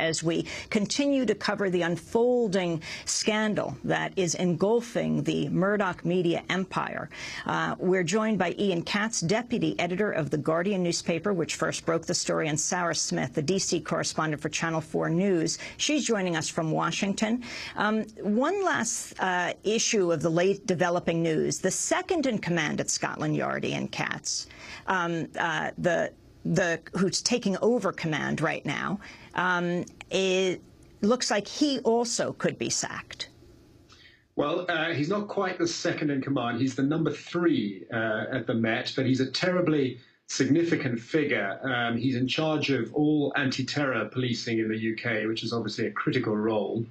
as we continue to cover the unfolding scandal that is engulfing the Murdoch media empire. We're joined by Ian Katz, deputy editor of The Guardian newspaper, which first broke the story, and Sarah Smith, the D.C. correspondent for Channel 4 News. She's joining us from Washington. One last issue of the late developing news. The second in command at Scotland Yard, Ian Katz, who's taking over command right now, it looks like he also could be sacked. Well, he's not quite the second in command. He's the number 3 at the Met, but he's a terribly significant figure. He's in charge of all anti-terror policing in the UK, which is obviously a critical role.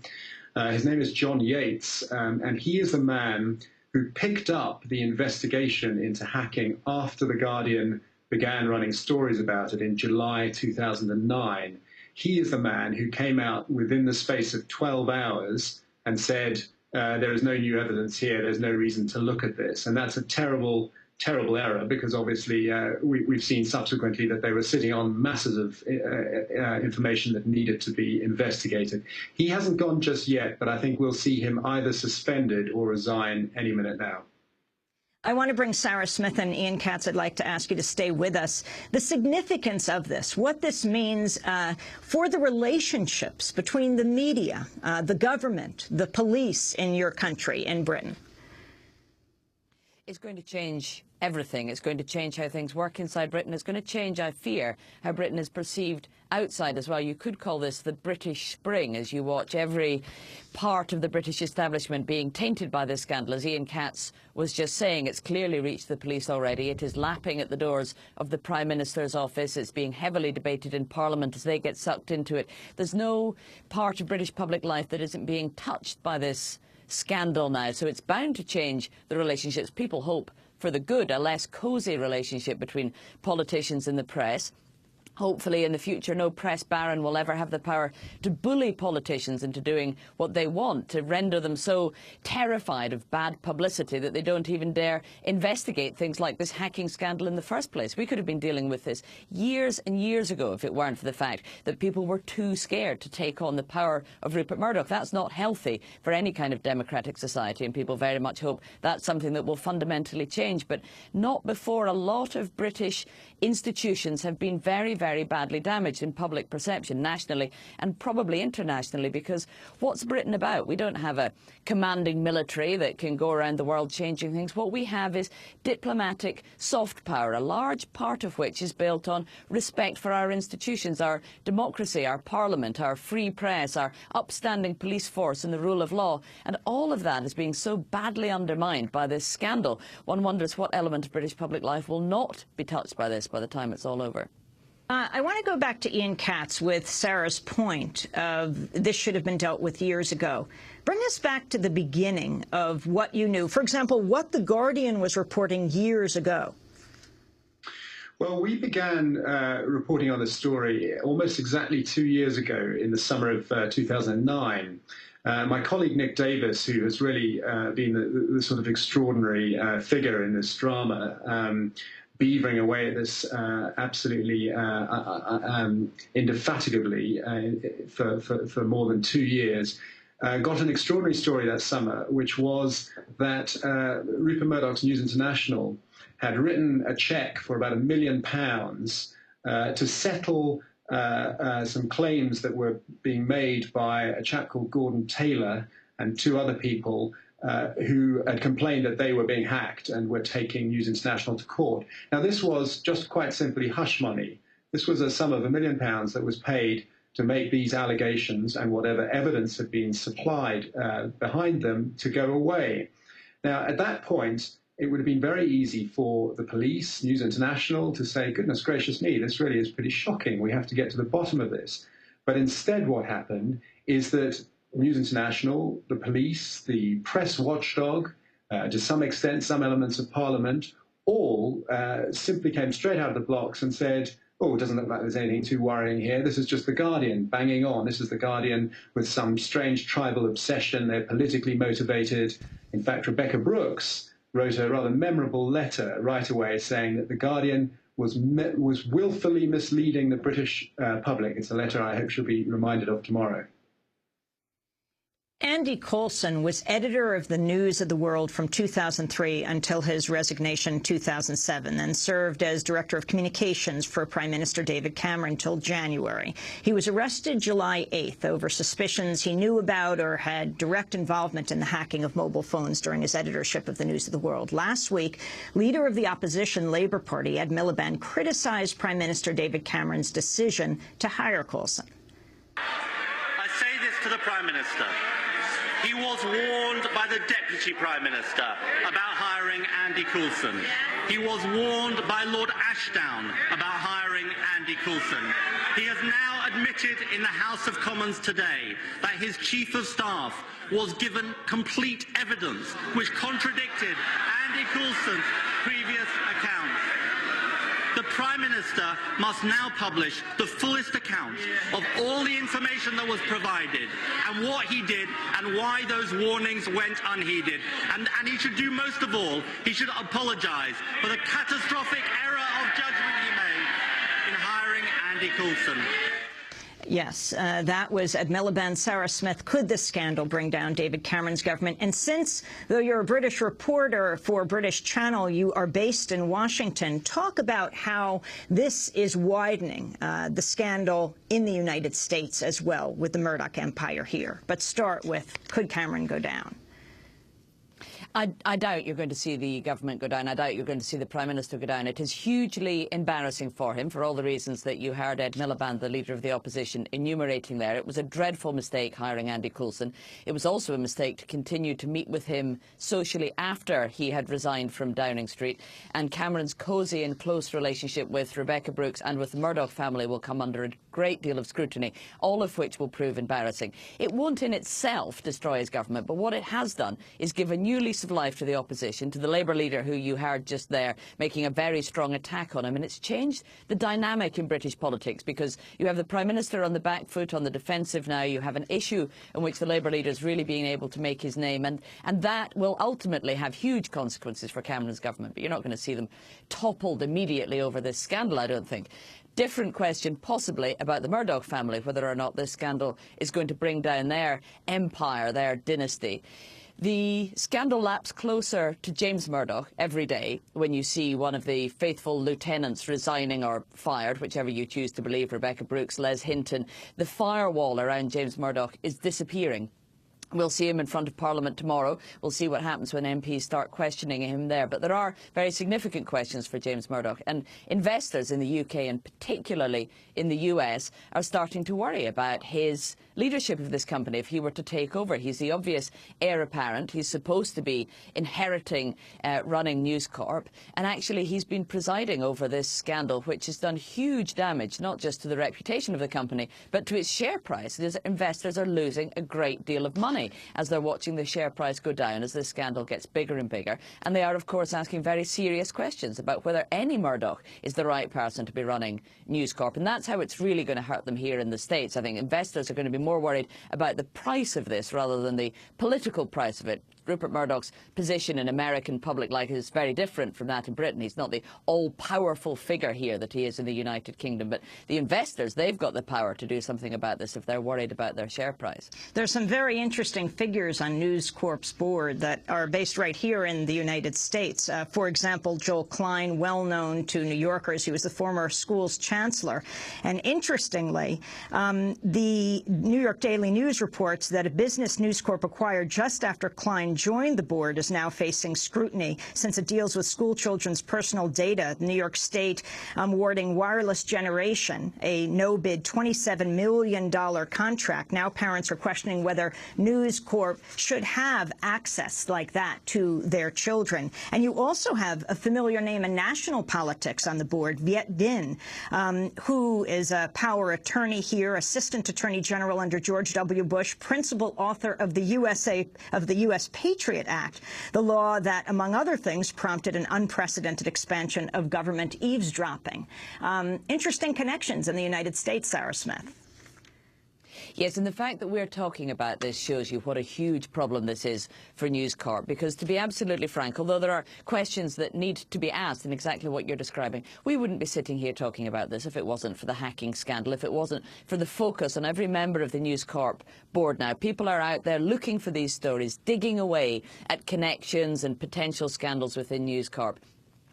His name is John Yates, and he is the man who picked up the investigation into hacking after The Guardian began running stories about it in July 2009. He is the man who came out within the space of 12 hours and said, there is no new evidence here, there's no reason to look at this. And that's a terrible, terrible error, because obviously we've seen subsequently that they were sitting on masses of information that needed to be investigated. He hasn't gone just yet, but I think we'll see him either suspended or resign any minute now. I want to bring Sarah Smith and Ian Katz. I'd like to ask you to stay with us. The significance of this, what this means for the relationships between the media, the government, the police in your country, in Britain. It's going to change everything. It's going to change how things work inside Britain. It's going to change, I fear, how Britain is perceived outside as well. You could call this the British Spring, as you watch every part of the British establishment being tainted by this scandal. As Ian Katz was just saying, it's clearly reached the police already. It is lapping at the doors of the Prime Minister's office. It's being heavily debated in Parliament as they get sucked into it. There's no part of British public life that isn't being touched by this scandal now. So it's bound to change the relationships. People hope for the good, a less cosy relationship between politicians and the press. Hopefully in the future no press baron will ever have the power to bully politicians into doing what they want, to render them so terrified of bad publicity that they don't even dare investigate things like this hacking scandal in the first place. We could have been dealing with this years and years ago if it weren't for the fact that people were too scared to take on the power of Rupert Murdoch. That's not healthy for any kind of democratic society, and people very much hope that's something that will fundamentally change, but not before a lot of British institutions have been very, very badly damaged in public perception, nationally and probably internationally, because what's Britain about? We don't have a commanding military that can go around the world changing things. What we have is diplomatic soft power, a large part of which is built on respect for our institutions, our democracy, our parliament, our free press, our upstanding police force and the rule of law. And all of that is being so badly undermined by this scandal. One wonders what element of British public life will not be touched by this by the time it's all over. I want to go back to Ian Katz with Sarah's point of this should have been dealt with years ago. Bring us back to the beginning of what you knew. For example, what The Guardian was reporting years ago. Well, we began reporting on the story almost exactly 2 years ago in the summer of 2009. My colleague Nick Davis, who has really been the sort of extraordinary figure in this drama, beavering away at this absolutely indefatigably for more than 2 years, got an extraordinary story that summer, which was that Rupert Murdoch's News International had written a cheque for about £1 million to settle some claims that were being made by a chap called Gordon Taylor and 2 other people who had complained that they were being hacked and were taking News International to court. Now, this was just quite simply hush money. This was a sum of £1 million that was paid to make these allegations and whatever evidence had been supplied behind them to go away. Now, at that point, it would have been very easy for the police, News International, to say, goodness gracious me, this really is pretty shocking. We have to get to the bottom of this. But instead what happened is that News International, the police, the press watchdog, to some extent some elements of Parliament, all simply came straight out of the blocks and said, oh, it doesn't look like there's anything too worrying here. This is just The Guardian banging on. This is The Guardian with some strange tribal obsession. They're politically motivated. In fact, Rebecca Brooks wrote a rather memorable letter right away saying that The Guardian was willfully misleading the British public. It's a letter I hope she'll be reminded of tomorrow. Andy Coulson was editor of the News of the World from 2003 until his resignation in 2007, and served as director of communications for Prime Minister David Cameron until January. He was arrested July 8th over suspicions he knew about or had direct involvement in the hacking of mobile phones during his editorship of the News of the World. Last week, leader of the opposition Labour Party, Ed Miliband, criticized Prime Minister David Cameron's decision to hire Coulson. I say this to the Prime Minister. He was warned by the Deputy Prime Minister about hiring Andy Coulson. He was warned by Lord Ashdown about hiring Andy Coulson. He has now admitted in the House of Commons today that his Chief of Staff was given complete evidence which contradicted Andy Coulson's previous accounts. The Prime Minister must now publish the fullest account of all the information that was provided and what he did and why those warnings went unheeded. And he should do most of all, he should apologise for the catastrophic error of judgment he made in hiring Andy Coulson. Yes, that was Ed Miliband. Sarah Smith, could this scandal bring down David Cameron's government? And since, though you're a British reporter for British Channel, you are based in Washington, talk about how this is widening the scandal in the United States as well with the Murdoch empire here. But start with, could Cameron go down? I doubt you're going to see the government go down. I doubt you're going to see the Prime Minister go down. It is hugely embarrassing for him for all the reasons that you heard Ed Miliband, the leader of the opposition, enumerating there. It was a dreadful mistake hiring Andy Coulson. It was also a mistake to continue to meet with him socially after he had resigned from Downing Street. And Cameron's cosy and close relationship with Rebecca Brooks and with the Murdoch family will come under a great deal of scrutiny, all of which will prove embarrassing. It won't in itself destroy his government, but what it has done is give a new lease of life to the opposition, to the Labour leader who you heard just there making a very strong attack on him. And it's changed the dynamic in British politics because you have the Prime Minister on the back foot, on the defensive now. You have an issue in which the Labour leader is really being able to make his name. And that will ultimately have huge consequences for Cameron's government. But you're not going to see them toppled immediately over this scandal, I don't think. Different question possibly about the Murdoch family, whether or not this scandal is going to bring down their empire, their dynasty. The scandal laps closer to James Murdoch every day when you see one of the faithful lieutenants resigning or fired, whichever you choose to believe, Rebecca Brooks, Les Hinton. The firewall around James Murdoch is disappearing. We'll see him in front of Parliament tomorrow. We'll see what happens when MPs start questioning him there. But there are very significant questions for James Murdoch. And investors in the UK and particularly in the US are starting to worry about his leadership of this company if he were to take over. He's the obvious heir apparent. He's supposed to be inheriting running News Corp. And actually he's been presiding over this scandal, which has done huge damage, not just to the reputation of the company, but to its share price. These investors are losing a great deal of money as they're watching the share price go down as this scandal gets bigger and bigger. And they are, of course, asking very serious questions about whether any Murdoch is the right person to be running News Corp. And that's how it's really going to hurt them here in the States. I think investors are going to be more worried about the price of this rather than the political price of it. Rupert Murdoch's position in American public life is very different from that in Britain. He's not the all-powerful figure here that he is in the United Kingdom. But the investors, they've got the power to do something about this if they're worried about their share price. There's some very interesting figures on News Corp's board that are based right here in the United States. For example, Joel Klein, well known to New Yorkers. He was the former school's chancellor. And interestingly, the New York Daily News reports that a business News Corp acquired just after Klein joined the board is now facing scrutiny since it deals with school children's personal data. New York State awarding Wireless Generation a no-bid $27 million contract. Now parents are questioning whether News Corp should have access like that to their children. And you also have a familiar name in national politics on the board, Viet Dinh, who is a power attorney here, Assistant Attorney General under George W. Bush, principal author of the U.S. Patriot Act, the law that, among other things, prompted an unprecedented expansion of government eavesdropping. Interesting connections in the United States, Sarah Smith. Yes, and the fact that we're talking about this shows you what a huge problem this is for News Corp, because to be absolutely frank, although there are questions that need to be asked in exactly what you're describing, we wouldn't be sitting here talking about this if it wasn't for the hacking scandal, if it wasn't for the focus on every member of the News Corp board now. People are out there looking for these stories, digging away at connections and potential scandals within News Corp.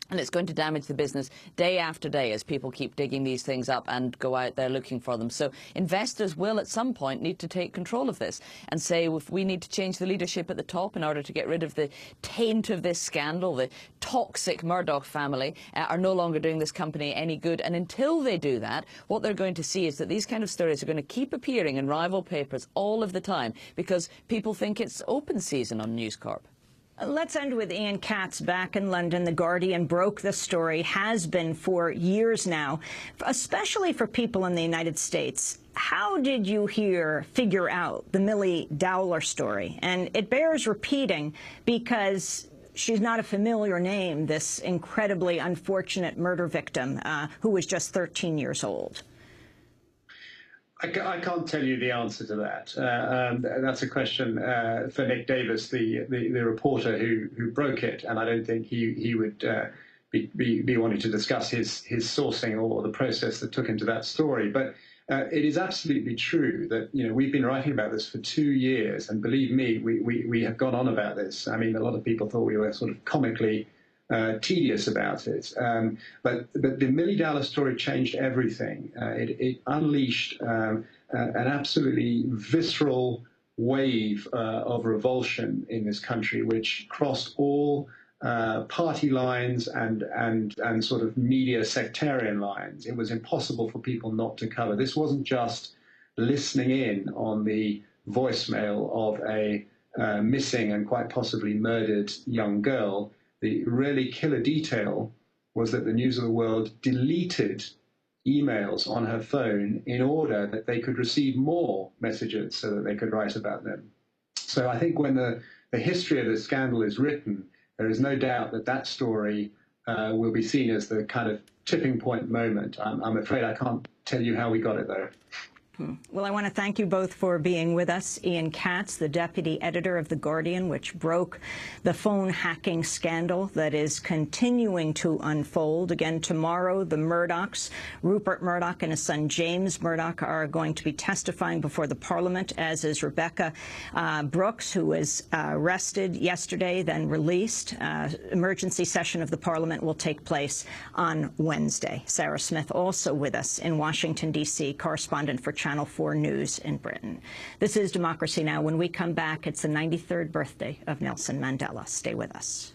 And it's going to damage the business day after day as people keep digging these things up and go out there looking for them. So investors will at some point need to take control of this and say, if we need to change the leadership at the top in order to get rid of the taint of this scandal, the toxic Murdoch family are no longer doing this company any good. And until they do that, what they're going to see is that these kind of stories are going to keep appearing in rival papers all of the time because people think it's open season on News Corp. Let's end with Ian Katz back in London. The Guardian broke the story, has been for years now, especially for people in the United States. How did you figure out the Millie Dowler story? And it bears repeating because she's not a familiar name, this incredibly unfortunate murder victim who was just 13 years old. I can't tell you the answer to that. That's a question for Nick Davis, the reporter who broke it, and I don't think he would be wanting to discuss his sourcing or the process that took him to that story. But it is absolutely true that we've been writing about this for 2 years, and believe me, we have gone on about this. I mean, a lot of people thought we were sort of comically tedious about it. But the Millie Dowler story changed everything. It unleashed an absolutely visceral wave of revulsion in this country, which crossed all party lines and sort of media sectarian lines. It was impossible for people not to cover. This wasn't just listening in on the voicemail of a missing and quite possibly murdered young girl. The really killer detail was that the News of the World deleted emails on her phone in order that they could receive more messages so that they could write about them. So I think when the history of the scandal is written, there is no doubt that that story will be seen as the kind of tipping point moment. I'm afraid I can't tell you how we got it, though. Well, I want to thank you both for being with us. Ian Katz, the deputy editor of The Guardian, which broke the phone hacking scandal that is continuing to unfold. Again, tomorrow, the Murdochs, Rupert Murdoch and his son James Murdoch, are going to be testifying before the Parliament, as is Rebecca Brooks, who was arrested yesterday, then released. Emergency session of the Parliament will take place on Wednesday. Sarah Smith also with us in Washington, D.C., correspondent for Channel 4 News in Britain. This is Democracy Now! When we come back, it's the 93rd birthday of Nelson Mandela. Stay with us.